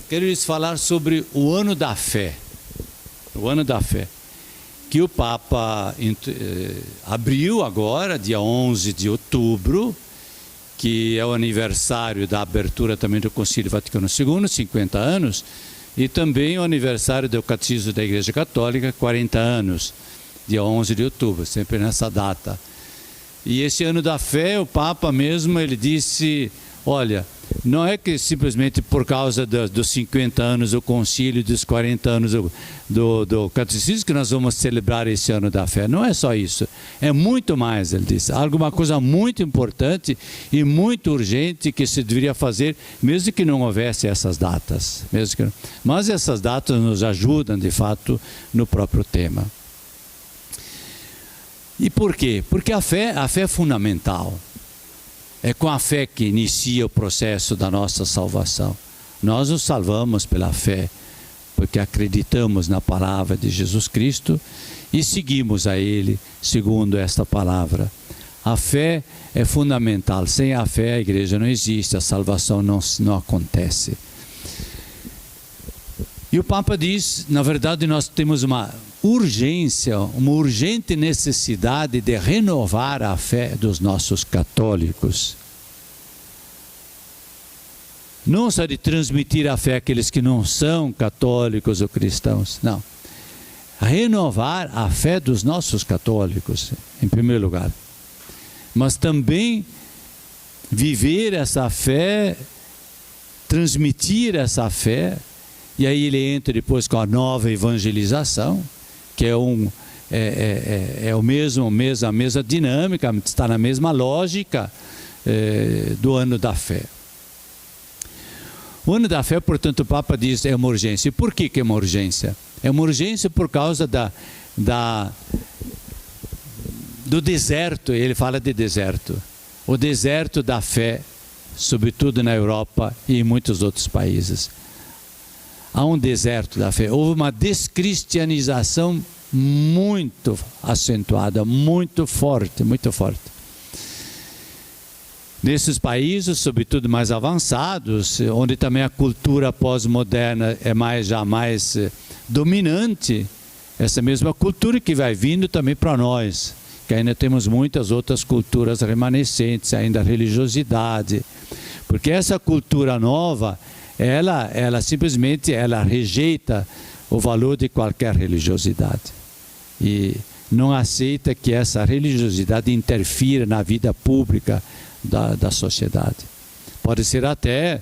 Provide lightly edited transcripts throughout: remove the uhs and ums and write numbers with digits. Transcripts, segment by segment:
quero lhes falar sobre o Ano da Fé. O Ano da Fé. Que o Papa abriu agora, dia 11 de outubro, que é o aniversário da abertura também do Concílio Vaticano II, 50 anos, e também o aniversário do Catecismo da Igreja Católica, 40 anos, dia 11 de outubro, sempre nessa data. E esse Ano da Fé, o Papa mesmo, ele disse, olha, não é que simplesmente por causa dos 50 anos do concílio, dos 40 anos do catecismo que nós vamos celebrar esse Ano da Fé. Não é só isso. É muito mais, ele disse. Alguma coisa muito importante e muito urgente que se deveria fazer, mesmo que não houvesse essas datas. Mas essas datas nos ajudam, de fato, no próprio tema. E por quê? Porque a fé é fundamental. É com a fé que inicia o processo da nossa salvação. Nós nos salvamos pela fé, porque acreditamos na palavra de Jesus Cristo e seguimos a Ele segundo esta palavra. A fé é fundamental. Sem a fé a igreja não existe, a salvação não acontece. E o Papa diz, na verdade nós temos uma urgente necessidade de renovar a fé dos nossos católicos. Não só de transmitir a fé àqueles que não são católicos ou cristãos, não. Renovar a fé dos nossos católicos, em primeiro lugar. Mas também viver essa fé, transmitir essa fé, e aí ele entra depois com a nova evangelização, que é a mesma dinâmica, está na mesma lógica do Ano da Fé. O Ano da Fé, portanto, o Papa diz é uma urgência. E por que é uma urgência? É uma urgência por causa do deserto, ele fala de deserto. O deserto da fé, sobretudo na Europa e em muitos outros países. Há um deserto da fé. Houve uma descristianização muito acentuada, muito forte, muito forte. Nesses países, sobretudo mais avançados, onde também a cultura pós-moderna é mais dominante, essa mesma cultura que vai vindo também para nós, que ainda temos muitas outras culturas remanescentes, ainda a religiosidade, porque essa cultura nova, ela simplesmente rejeita o valor de qualquer religiosidade e não aceita que essa religiosidade interfira na vida pública da sociedade. Pode ser até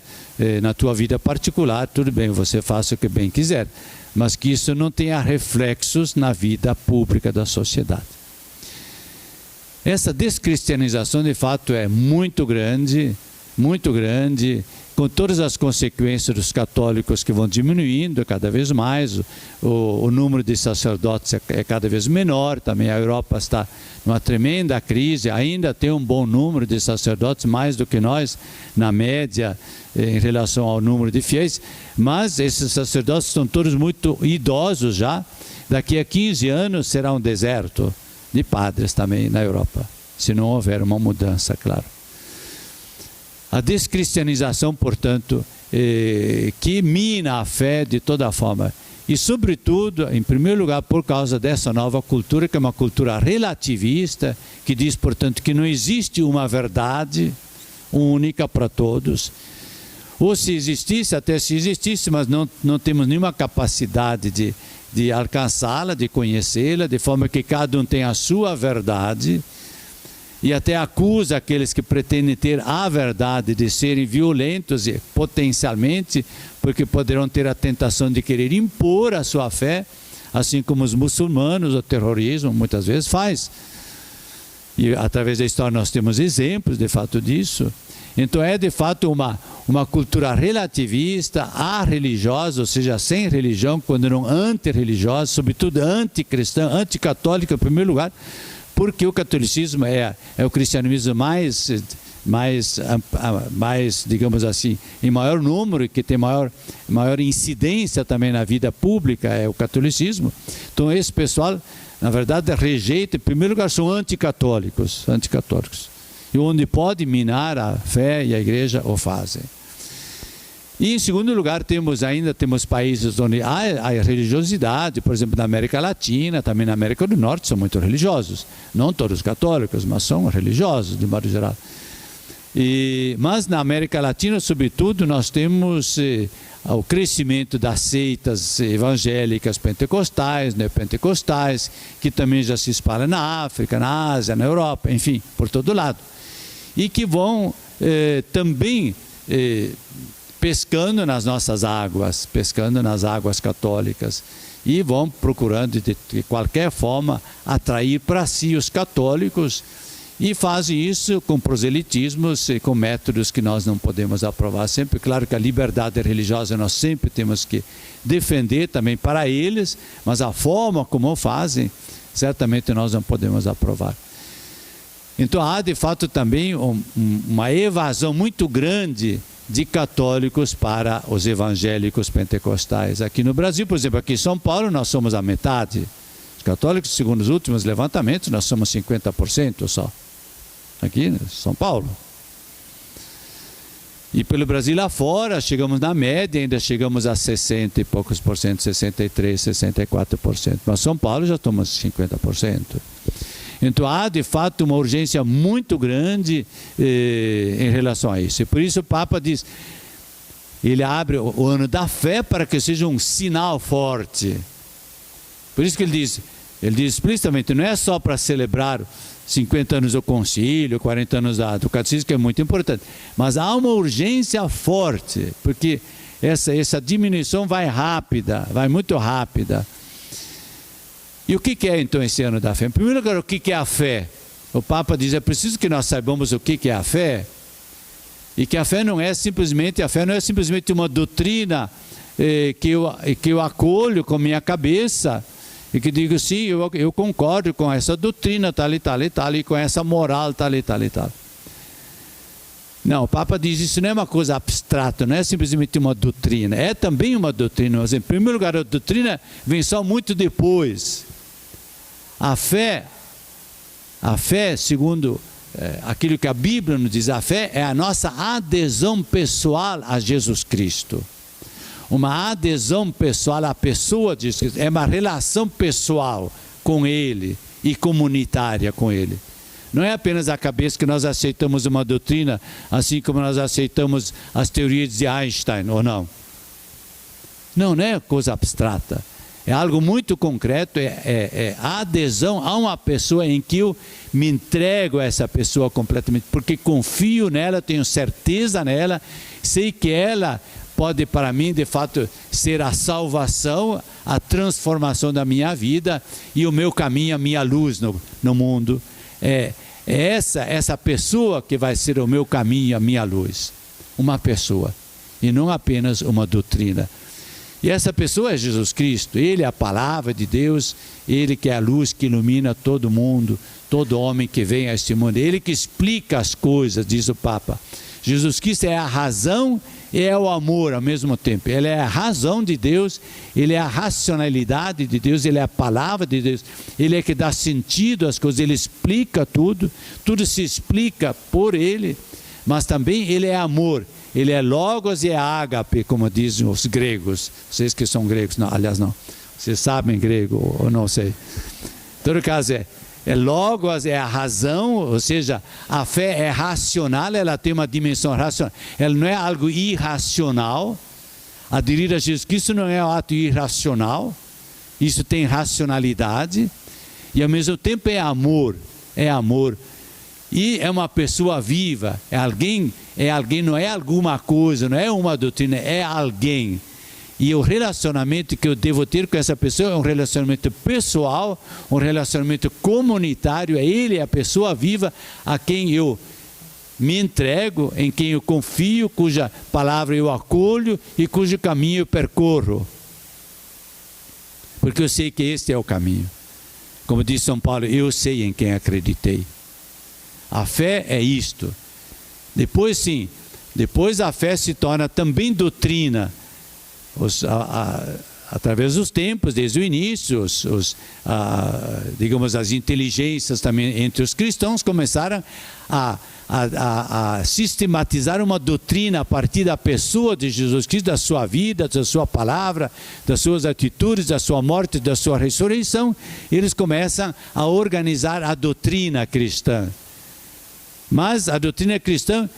na tua vida particular, tudo bem, você faça o que bem quiser, mas que isso não tenha reflexos na vida pública da sociedade. Essa descristianização de fato é muito grande, com todas as consequências dos católicos que vão diminuindo cada vez mais, o número de sacerdotes é cada vez menor, também a Europa está numa tremenda crise, ainda tem um bom número de sacerdotes, mais do que nós, na média, em relação ao número de fiéis, mas esses sacerdotes estão todos muito idosos já, daqui a 15 anos será um deserto de padres também na Europa, se não houver uma mudança, claro. A descristianização, portanto, que mina a fé de toda forma. E, sobretudo, em primeiro lugar, por causa dessa nova cultura, que é uma cultura relativista, que diz, portanto, que não existe uma verdade única para todos. Ou se existisse, até se existisse, mas não temos nenhuma capacidade de alcançá-la, de conhecê-la, de forma que cada um tem a sua verdade. E até acusa aqueles que pretendem ter a verdade de serem violentos potencialmente, porque poderão ter a tentação de querer impor a sua fé, assim como os muçulmanos, o terrorismo muitas vezes faz. E através da história nós temos exemplos de fato disso. Então é de fato uma cultura relativista, arreligiosa, ou seja, sem religião, quando não antirreligiosa, sobretudo anticristã, anticatólica em primeiro lugar, porque o catolicismo é o cristianismo mais, digamos assim, em maior número, que tem maior incidência também na vida pública, é o catolicismo. Então esse pessoal, na verdade, rejeita, em primeiro lugar, são anticatólicos. E onde pode minar a fé e a igreja, o fazem. E em segundo lugar, ainda temos países onde há religiosidade, por exemplo, na América Latina, também na América do Norte, são muito religiosos. Não todos católicos, mas são religiosos, de modo geral. Mas na América Latina, sobretudo, nós temos o crescimento das seitas evangélicas pentecostais, neopentecostais, que também já se espalham na África, na Ásia, na Europa, enfim, por todo lado. E que vão também pescando nas nossas águas, pescando nas águas católicas, e vão procurando de qualquer forma atrair para si os católicos, e fazem isso com proselitismos e com métodos que nós não podemos aprovar sempre. Claro que a liberdade religiosa nós sempre temos que defender também para eles, mas a forma como fazem, certamente nós não podemos aprovar. Então há de fato também uma evasão muito grande de católicos para os evangélicos pentecostais. Aqui no Brasil, por exemplo, aqui em São Paulo, nós somos a metade. Os católicos, segundo os últimos levantamentos, nós somos 50% só. Aqui em São Paulo. E pelo Brasil lá fora, chegamos na média, ainda chegamos a 60 e poucos por cento, 63, 64%. Mas São Paulo já estamos 50%. Então há de fato uma urgência muito grande em relação a isso. E por isso o Papa diz, ele abre o ano da fé para que seja um sinal forte. Por isso que ele diz explicitamente, não é só para celebrar 50 anos do concílio, 40 anos do catecismo, que é muito importante, mas há uma urgência forte, porque essa diminuição vai rápida, vai muito rápida. E o que é então esse ano da fé? Em primeiro lugar, o que é a fé? O Papa diz, é preciso que nós saibamos o que é a fé, e que a fé não é simplesmente uma doutrina que eu acolho com minha cabeça, e que digo, sim, eu concordo com essa doutrina tal e tal e tal, e com essa moral tal e tal e tal. Não, o Papa diz, isso não é uma coisa abstrata, não é simplesmente uma doutrina, é também uma doutrina, mas em primeiro lugar a doutrina vem só muito depois. A fé, segundo aquilo que a Bíblia nos diz, a fé é a nossa adesão pessoal a Jesus Cristo. Uma adesão pessoal à pessoa de Jesus Cristo, é uma relação pessoal com Ele e comunitária com Ele. Não é apenas a cabeça que nós aceitamos uma doutrina, assim como nós aceitamos as teorias de Einstein, ou não. Não é coisa abstrata. É algo muito concreto, é a adesão a uma pessoa em que eu me entrego a essa pessoa completamente, porque confio nela, tenho certeza nela, sei que ela pode para mim, de fato, ser a salvação, a transformação da minha vida e o meu caminho, a minha luz no mundo. É essa pessoa que vai ser o meu caminho, a minha luz. Uma pessoa, e não apenas uma doutrina. E essa pessoa é Jesus Cristo, Ele é a palavra de Deus, Ele que é a luz que ilumina todo mundo, todo homem que vem a este mundo, Ele que explica as coisas, diz o Papa. Jesus Cristo é a razão e é o amor ao mesmo tempo. Ele é a razão de Deus, Ele é a racionalidade de Deus, Ele é a palavra de Deus, Ele é que dá sentido às coisas, Ele explica tudo, tudo se explica por Ele, mas também Ele é amor. Ele é logos e é ágape, como dizem os gregos. Vocês que são gregos, não, aliás não, vocês sabem grego ou não sei. Em todo caso é logos, é a razão, ou seja, a fé é racional, ela tem uma dimensão racional. Ela não é algo irracional. Aderir a Jesus Cristo não é um ato irracional. Isso tem racionalidade. E ao mesmo tempo é amor. É amor. E é uma pessoa viva, é alguém, não é alguma coisa, não é uma doutrina, é alguém. E o relacionamento que eu devo ter com essa pessoa é um relacionamento pessoal, um relacionamento comunitário, é Ele, a pessoa viva a quem eu me entrego, em quem eu confio, cuja palavra eu acolho e cujo caminho eu percorro. Porque eu sei que este é o caminho. Como diz São Paulo, eu sei em quem acreditei. A fé é isto. Depois a fé se torna também doutrina. através dos tempos, desde o início, digamos, as inteligências também entre os cristãos começaram a sistematizar uma doutrina a partir da pessoa de Jesus Cristo, da sua vida, da sua palavra, das suas atitudes, da sua morte, da sua ressurreição. Eles começam a organizar a doutrina cristã. Mas a doutrina cristã,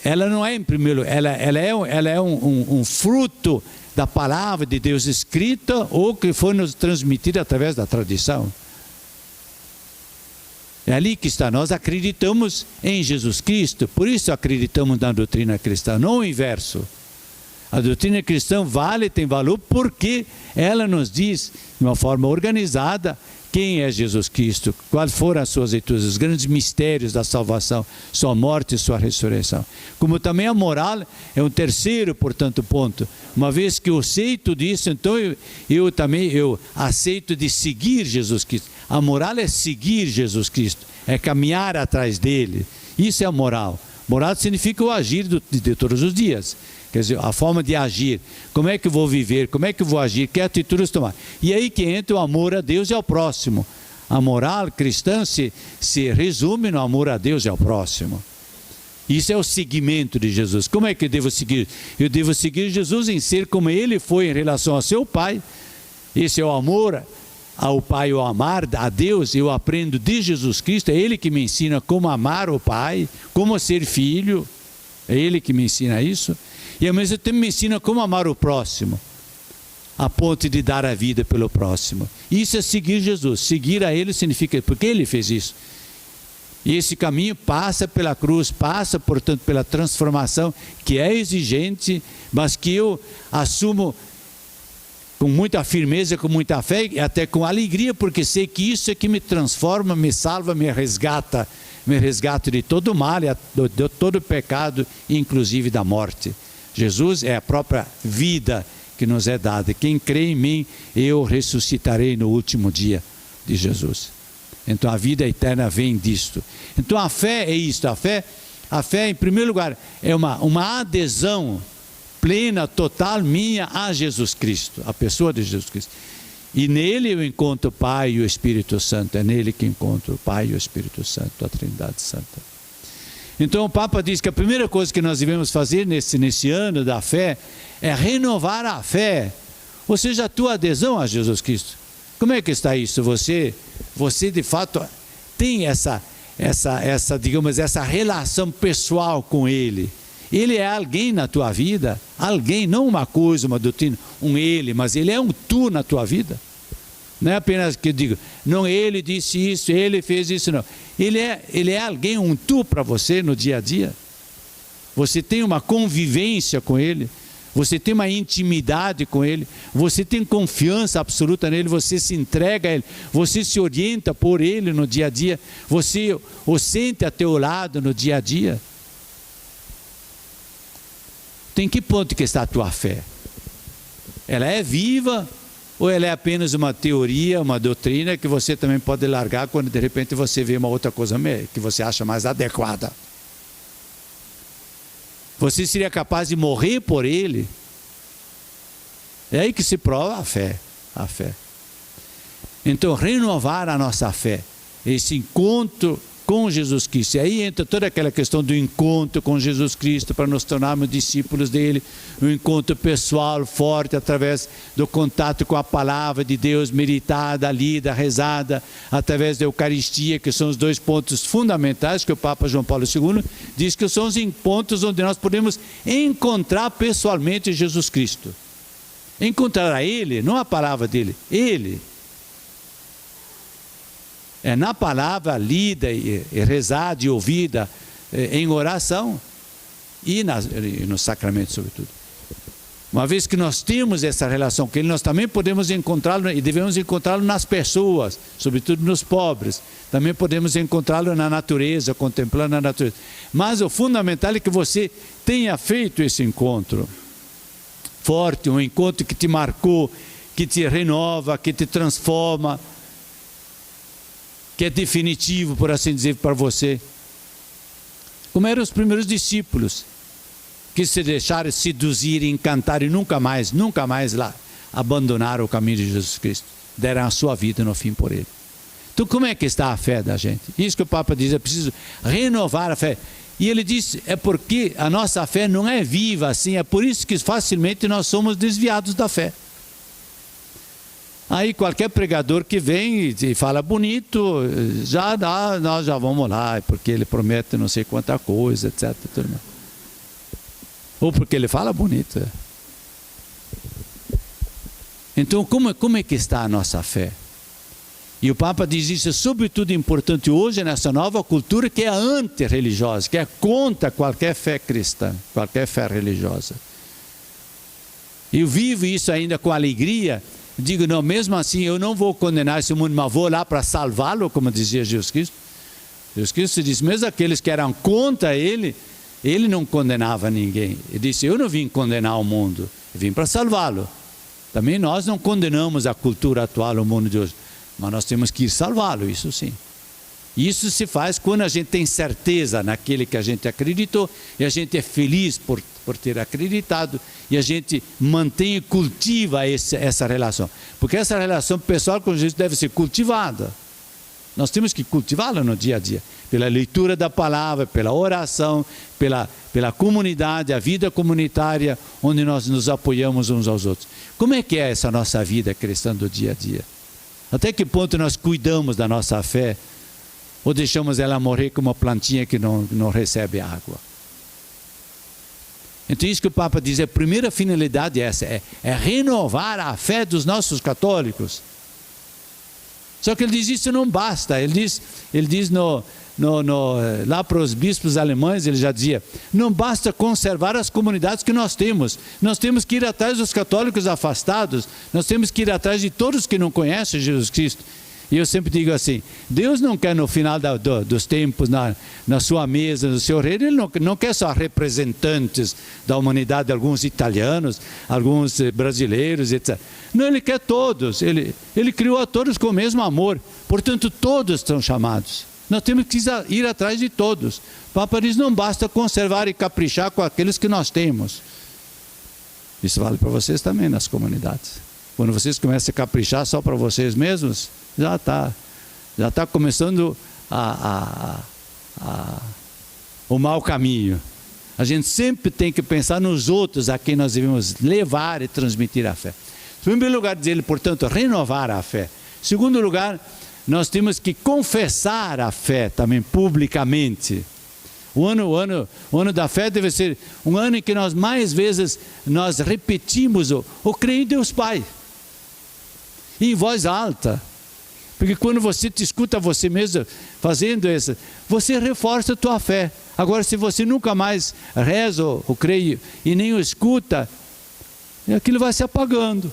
ela não é, em primeiro lugar, ela é um fruto da palavra de Deus escrita ou que foi nos transmitida através da tradição. É ali que está. Nós acreditamos em Jesus Cristo, por isso acreditamos na doutrina cristã, não o inverso. A doutrina cristã tem valor porque ela nos diz, de uma forma organizada, quem é Jesus Cristo, quais foram as suas atitudes, os grandes mistérios da salvação, sua morte e sua ressurreição. Como também a moral é um terceiro, portanto, ponto. Uma vez que eu aceito disso, então eu aceito de seguir Jesus Cristo. A moral é seguir Jesus Cristo, é caminhar atrás dele. Isso é a moral. Moral significa o agir de todos os dias. Quer dizer, a forma de agir. Como é que eu vou viver? Como é que eu vou agir? Que atitudes tomar? E aí que entra o amor a Deus e ao próximo. A moral cristã se resume no amor a Deus e ao próximo. Isso é o seguimento de Jesus. Como é que eu devo seguir? Eu devo seguir Jesus em ser como ele foi em relação ao seu Pai. Esse é o amor ao Pai, o amar a Deus. Eu aprendo de Jesus Cristo. É ele que me ensina como amar o Pai, como ser filho. É ele que me ensina isso. E ao mesmo tempo me ensina como amar o próximo, a ponto de dar a vida pelo próximo. Isso é seguir Jesus. Seguir a ele significa, porque ele fez isso. E esse caminho passa pela cruz, passa, portanto, pela transformação, que é exigente, mas que eu assumo com muita firmeza, com muita fé e até com alegria, porque sei que isso é que me transforma, me salva, me resgata de todo o mal, de todo o pecado, inclusive da morte. Jesus é a própria vida que nos é dada. Quem crê em mim, eu ressuscitarei no último dia, de Jesus. Então a vida eterna vem disto. Então a fé é isto. A fé em primeiro lugar é uma adesão plena, total minha a Jesus Cristo, a pessoa de Jesus Cristo. E nele eu encontro o Pai e o Espírito Santo. É nele que encontro o Pai e o Espírito Santo, a Trindade Santa. Então o Papa diz que a primeira coisa que nós devemos fazer nesse ano da fé é renovar a fé, ou seja, a tua adesão a Jesus Cristo. Como é que está isso? Você de fato tem essa relação pessoal com Ele. Ele é alguém na tua vida, alguém, não uma coisa, uma doutrina, um Ele, mas Ele é um tu na tua vida. Não é apenas que eu digo, não, ele disse isso, ele fez isso, não. Ele é alguém, um tu para você no dia a dia. Você tem uma convivência com ele, você tem uma intimidade com ele, você tem confiança absoluta nele, você se entrega a ele, você se orienta por ele no dia a dia, você o sente a teu lado no dia a dia. Tem que ponto que está a tua fé? Ela é viva? Ou ela é apenas uma teoria, uma doutrina que você também pode largar quando de repente você vê uma outra coisa que você acha mais adequada? Você seria capaz de morrer por ele? É aí que se prova a fé. Então, renovar a nossa fé, esse encontro com Jesus Cristo. E aí entra toda aquela questão do encontro com Jesus Cristo para nos tornarmos discípulos dele, um encontro pessoal forte através do contato com a palavra de Deus, meditada, lida, rezada, através da Eucaristia, que são os dois pontos fundamentais que o Papa João Paulo II diz que são os pontos onde nós podemos encontrar pessoalmente Jesus Cristo. Encontrar a Ele, não a palavra dele, Ele. É na palavra lida e rezada e ouvida em oração e no sacramento sobretudo. Uma vez que nós temos essa relação com Ele, nós também podemos encontrá-lo e devemos encontrá-lo nas pessoas, sobretudo nos pobres. Também podemos encontrá-lo na natureza, contemplando a natureza. Mas o fundamental é que você tenha feito esse encontro forte, um encontro que te marcou, que te renova, que te transforma, que é definitivo, por assim dizer, para você. Como eram os primeiros discípulos, que se deixaram seduzir e encantar e nunca mais abandonaram o caminho de Jesus Cristo, deram a sua vida no fim por ele. Então como é que está a fé da gente? Isso que o Papa diz, é preciso renovar a fé. E ele diz, é porque a nossa fé não é viva assim, é por isso que facilmente nós somos desviados da fé. Aí qualquer pregador que vem e fala bonito, já dá, nós já vamos lá, porque ele promete não sei quanta coisa, etc. Ou porque ele fala bonito. Então como é que está a nossa fé? E o Papa diz isso é sobretudo importante hoje nessa nova cultura que é antirreligiosa, que é contra qualquer fé cristã, qualquer fé religiosa. Eu vivo isso ainda com alegria. Digo, não, mesmo assim eu não vou condenar esse mundo, mas vou lá para salvá-lo, como dizia Jesus Cristo. Jesus Cristo diz, mesmo aqueles que eram contra ele, ele não condenava ninguém. Ele disse, eu não vim condenar o mundo, eu vim para salvá-lo. Também nós não condenamos a cultura atual, o mundo de hoje. Mas nós temos que ir salvá-lo, isso sim. Isso se faz quando a gente tem certeza naquele que a gente acreditou e a gente é feliz por ter acreditado e a gente mantém e cultiva essa relação. Porque essa relação pessoal com Jesus deve ser cultivada. Nós temos que cultivá-la no dia a dia. Pela leitura da palavra, pela oração, pela comunidade, a vida comunitária, onde nós nos apoiamos uns aos outros. Como é que é essa nossa vida cristã do dia a dia? Até que ponto nós cuidamos da nossa fé ou deixamos ela morrer como uma plantinha que não recebe água? Então isso que o Papa diz, a primeira finalidade é essa, é renovar a fé dos nossos católicos. Só que ele diz isso não basta, ele diz lá para os bispos alemães, ele já dizia, não basta conservar as comunidades que nós temos que ir atrás dos católicos afastados, nós temos que ir atrás de todos que não conhecem Jesus Cristo. E eu sempre digo assim, Deus não quer no final dos tempos, na sua mesa, no seu reino, Ele não quer só representantes da humanidade, alguns italianos, alguns brasileiros, etc. Não, Ele quer todos, Ele criou a todos com o mesmo amor, portanto todos estão chamados. Nós temos que ir atrás de todos. O Papa diz, não basta conservar e caprichar com aqueles que nós temos. Isso vale para vocês também nas comunidades. Quando vocês começam a caprichar só para vocês mesmos, já está começando o mau caminho. A gente sempre tem que pensar nos outros a quem nós devemos levar e transmitir a fé. Em primeiro lugar, diz ele, portanto, renovar a fé. Em segundo lugar, nós temos que confessar a fé também publicamente. O ano da fé deve ser um ano em que nós mais vezes nós repetimos o creio em Deus Pai. E em voz alta. Porque quando você te escuta você mesmo fazendo isso, você reforça a tua fé. Agora, se você nunca mais reza o creio e nem o escuta, aquilo vai se apagando.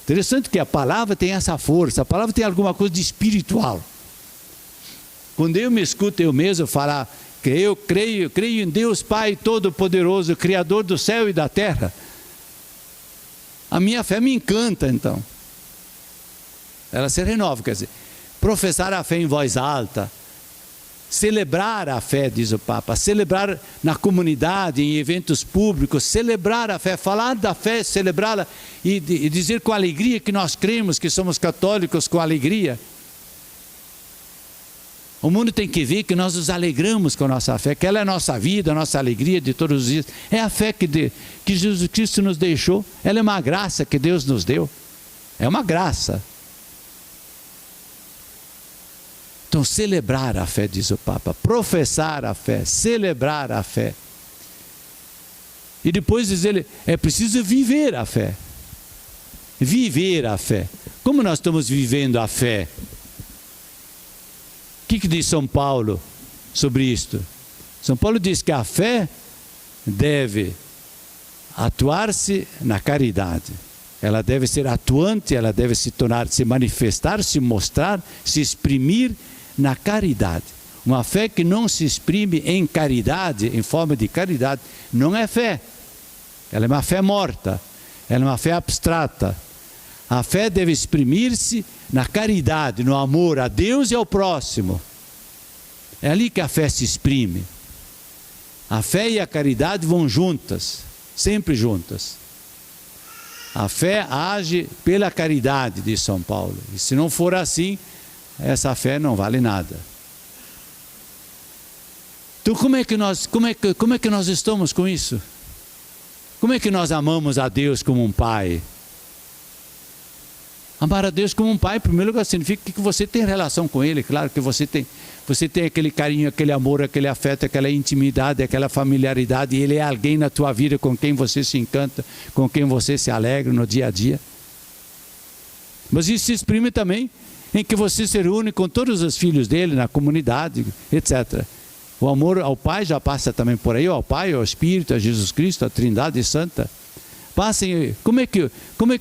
Interessante que a palavra tem essa força, a palavra tem alguma coisa de espiritual. Quando eu me escuto eu mesmo falar que eu creio em Deus Pai Todo-Poderoso, Criador do céu e da terra, a minha fé me encanta então. Ela se renova, quer dizer, professar a fé em voz alta, celebrar a fé, diz o Papa, celebrar na comunidade, em eventos públicos, celebrar a fé, falar da fé, celebrá-la e dizer com alegria que nós cremos, que somos católicos com alegria. O mundo tem que ver que nós nos alegramos com a nossa fé, que ela é a nossa vida, a nossa alegria de todos os dias. É a fé que Jesus Cristo nos deixou, ela é uma graça que Deus nos deu, é uma graça. Então, celebrar a fé, diz o Papa, professar a fé, celebrar a fé. E depois diz ele, é preciso viver a fé. Viver a fé. Como nós estamos vivendo a fé? O que diz São Paulo sobre isto? São Paulo diz que a fé deve atuar-se na caridade. Ela deve ser atuante, ela deve se manifestar, se mostrar, se exprimir na caridade. Uma fé que não se exprime em caridade, em forma de caridade, não é fé. Ela é uma fé morta, ela é uma fé abstrata. A fé deve exprimir-se na caridade, no amor a Deus e ao próximo. É ali que a fé se exprime. A fé e a caridade vão juntas, sempre juntas. A fé age pela caridade, diz São Paulo. E se não for assim, essa fé não vale nada. Então como é que nós estamos com isso? Como é que nós amamos a Deus como um pai? Amar a Deus como um pai, em primeiro lugar, significa que você tem relação com Ele. Claro que você tem aquele carinho, aquele amor, aquele afeto, aquela intimidade, aquela familiaridade. E Ele é alguém na tua vida com quem você se encanta, com quem você se alegra no dia a dia. Mas isso se exprime também em que você se reúne com todos os filhos dele, na comunidade, etc. O amor ao Pai já passa também por aí, ao Pai, ao Espírito, a Jesus Cristo, a Trindade Santa. Passem, como é que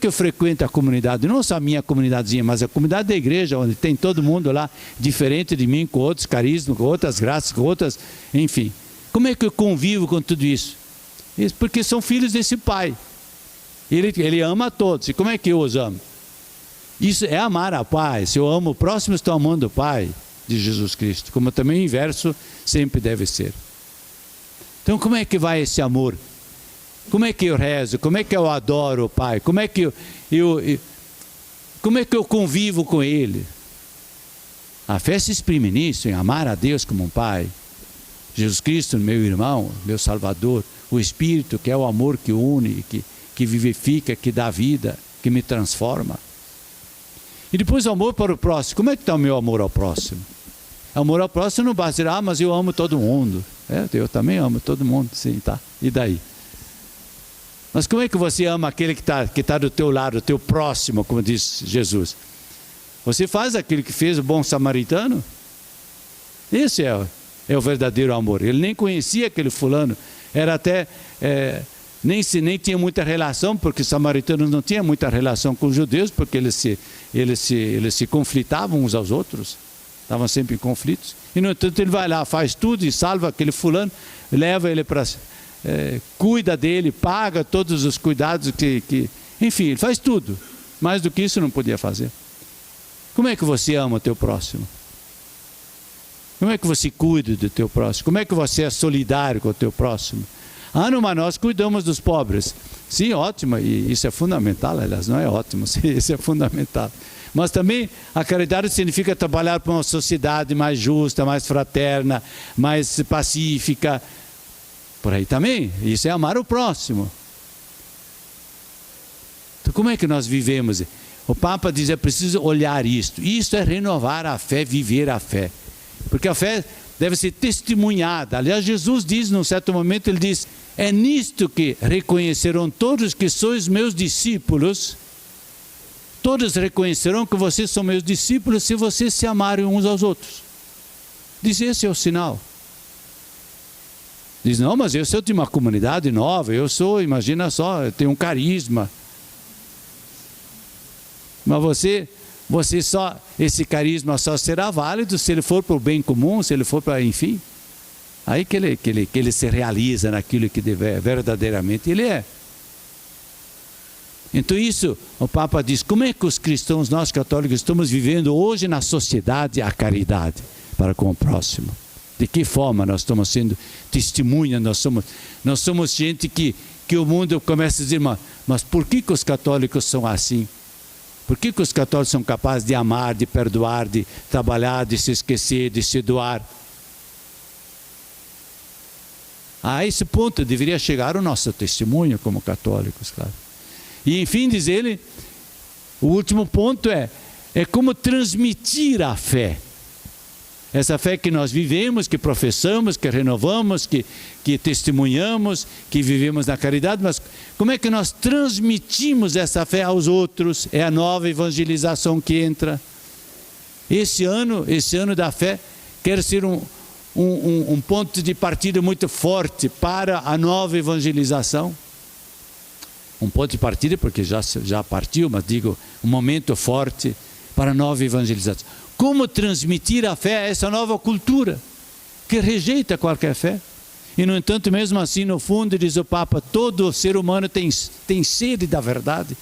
eu frequento a comunidade? Não só a minha comunidadezinha, mas a comunidade da igreja, onde tem todo mundo lá, diferente de mim, com outros carismas, com outras graças, com outras, enfim. Como é que eu convivo com tudo isso? Isso porque são filhos desse Pai. Ele ama a todos. E como é que eu os amo? Isso é amar a Pai. Se eu amo o próximo, estou amando o Pai de Jesus Cristo. Como também o inverso sempre deve ser. Então como é que vai esse amor? Como é que eu rezo? Como é que eu adoro o Pai? Como é que eu convivo com Ele? A fé se exprime nisso, em amar a Deus como um Pai. Jesus Cristo, meu irmão, meu Salvador. O Espírito, que é o amor que une, que vivifica, que dá vida, que me transforma. E depois o amor para o próximo. Como é que está o meu amor ao próximo? O amor ao próximo não basta dizer, mas eu amo todo mundo. Eu também amo todo mundo, sim, tá? E daí? Mas como é que você ama aquele que tá do teu lado, o teu próximo, como diz Jesus? Você faz aquilo que fez o bom samaritano? Esse é o verdadeiro amor. Ele nem conhecia aquele fulano. Era até... nem tinha muita relação, porque os samaritanos não tinham muita relação com os judeus, porque eles se conflitavam uns aos outros. Estavam sempre em conflitos. E no entanto ele vai lá, faz tudo e salva aquele fulano, leva ele para... cuida dele, paga todos os cuidados enfim, ele faz tudo. Mais do que isso não podia fazer. Como é que você ama o teu próximo? Como é que você cuida do teu próximo? Como é que você é solidário com o teu próximo? Mas nós cuidamos dos pobres. Sim, ótimo, e isso é fundamental, aliás, não é ótimo, isso é fundamental. Mas também a caridade significa trabalhar para uma sociedade mais justa, mais fraterna, mais pacífica. Por aí também, isso é amar o próximo. Então como é que nós vivemos? O Papa diz, é preciso olhar isto. Isto é renovar a fé, viver a fé. Porque a fé deve ser testemunhada. Aliás, Jesus diz, num certo momento, ele diz, é nisto que reconhecerão todos que sois meus discípulos. Todos reconhecerão que vocês são meus discípulos se vocês se amarem uns aos outros. Diz, esse é o sinal. Diz, não, mas eu sou de uma comunidade nova, imagina só, eu tenho um carisma. Mas você só, esse carisma só será válido se ele for para o bem comum, se ele for para, enfim. Aí que ele se realiza naquilo que verdadeiramente ele é. Então isso, o Papa diz, como é que os cristãos, nós católicos, estamos vivendo hoje na sociedade a caridade para com o próximo? De que forma nós estamos sendo testemunhas? Nós somos gente que o mundo começa a dizer, mas por que os católicos são assim? Por que os católicos são capazes de amar, de perdoar, de trabalhar, de se esquecer, de se doar? A esse ponto deveria chegar o nosso testemunho como católicos, claro. E enfim, diz ele, o último ponto é como transmitir a fé. Essa fé que nós vivemos, que professamos, que renovamos, que testemunhamos, que vivemos na caridade, mas como é que nós transmitimos essa fé aos outros? É a nova evangelização que entra. Esse ano da fé quer ser um ponto de partida muito forte para a nova evangelização. Um ponto de partida, porque já partiu, mas digo, um momento forte para a nova evangelização. Como transmitir a fé a essa nova cultura, que rejeita qualquer fé? E no entanto, mesmo assim, no fundo, diz o Papa, todo ser humano tem sede da verdade,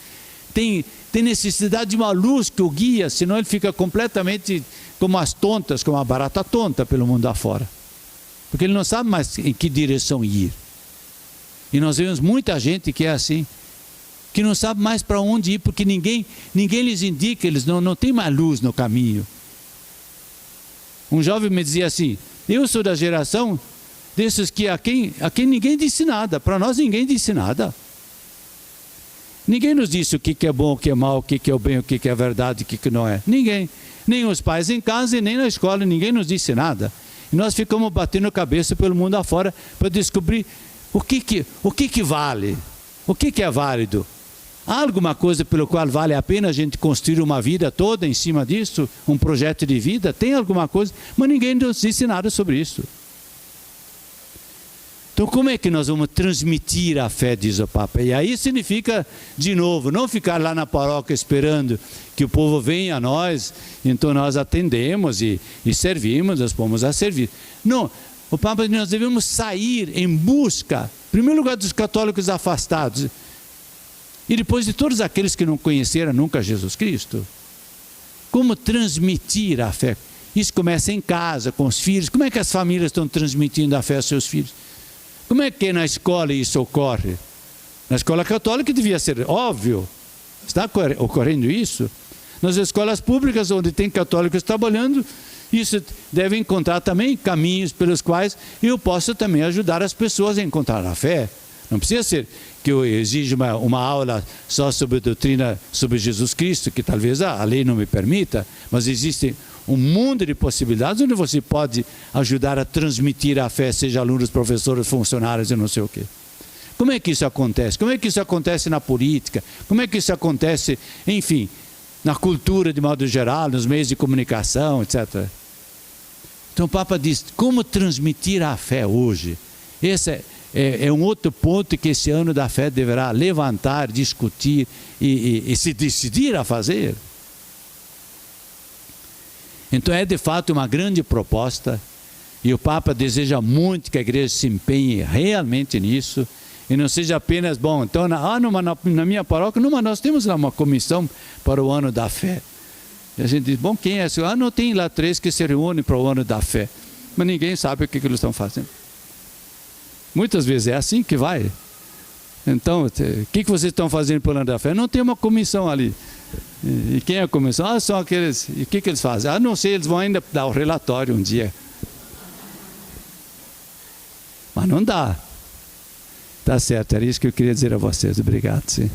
tem necessidade de uma luz que o guia, senão ele fica completamente como as tontas, como a barata tonta pelo mundo afora. Porque ele não sabe mais em que direção ir. E nós vemos muita gente que é assim. que não sabem mais para onde ir, porque ninguém lhes indica, eles não têm mais luz no caminho. Um jovem me dizia assim, eu sou da geração desses que a quem ninguém disse nada, para nós ninguém disse nada. Ninguém nos disse o que é bom, o que é mal, o que é o bem, o que é a verdade, o que não é. Ninguém. Nem os pais em casa e nem na escola, ninguém nos disse nada. E nós ficamos batendo a cabeça pelo mundo afora para descobrir o que vale, o que é válido. Há alguma coisa pelo qual vale a pena a gente construir uma vida toda em cima disso? Um projeto de vida? Tem alguma coisa? Mas ninguém nos disse nada sobre isso. Então como é que nós vamos transmitir a fé, diz o Papa? E aí significa, de novo, não ficar lá na paróquia esperando que o povo venha a nós, então nós atendemos e servimos, nós pomos a servir. Não, o Papa diz, nós devemos sair em busca, em primeiro lugar, dos católicos afastados, e depois de todos aqueles que não conheceram nunca Jesus Cristo. Como transmitir a fé? Isso começa em casa, com os filhos. Como é que as famílias estão transmitindo a fé aos seus filhos? Como é que na escola isso ocorre? Na escola católica devia ser óbvio. Está ocorrendo isso? Nas escolas públicas, onde tem católicos trabalhando, isso deve encontrar também caminhos pelos quais eu possa também ajudar as pessoas a encontrar a fé. Não precisa ser que eu exija uma aula só sobre a doutrina sobre Jesus Cristo, que talvez a lei não me permita, mas existe um mundo de possibilidades onde você pode ajudar a transmitir a fé, seja alunos, professores, funcionários e não sei o quê. Como é que isso acontece? Como é que isso acontece na política? Como é que isso acontece, enfim, na cultura de modo geral, nos meios de comunicação, etc. Então o Papa diz, como transmitir a fé hoje? Esse é um outro ponto que esse ano da fé deverá levantar, discutir e se decidir a fazer. Então é de fato uma grande proposta e o Papa deseja muito que a igreja se empenhe realmente nisso e não seja apenas, bom, então na minha paróquia, nós temos lá uma comissão para o ano da fé. E a gente diz, bom, quem é esse? Não tem lá 3 que se reúnem para o ano da fé, mas ninguém sabe o que eles estão fazendo. Muitas vezes é assim que vai. Então, o que vocês estão fazendo para o ano da fé? Não tem uma comissão ali. E quem é a comissão? São aqueles. E o que eles fazem? Não sei, eles vão ainda dar o relatório um dia. Mas não dá. Tá certo, era isso que eu queria dizer a vocês. Obrigado, sim.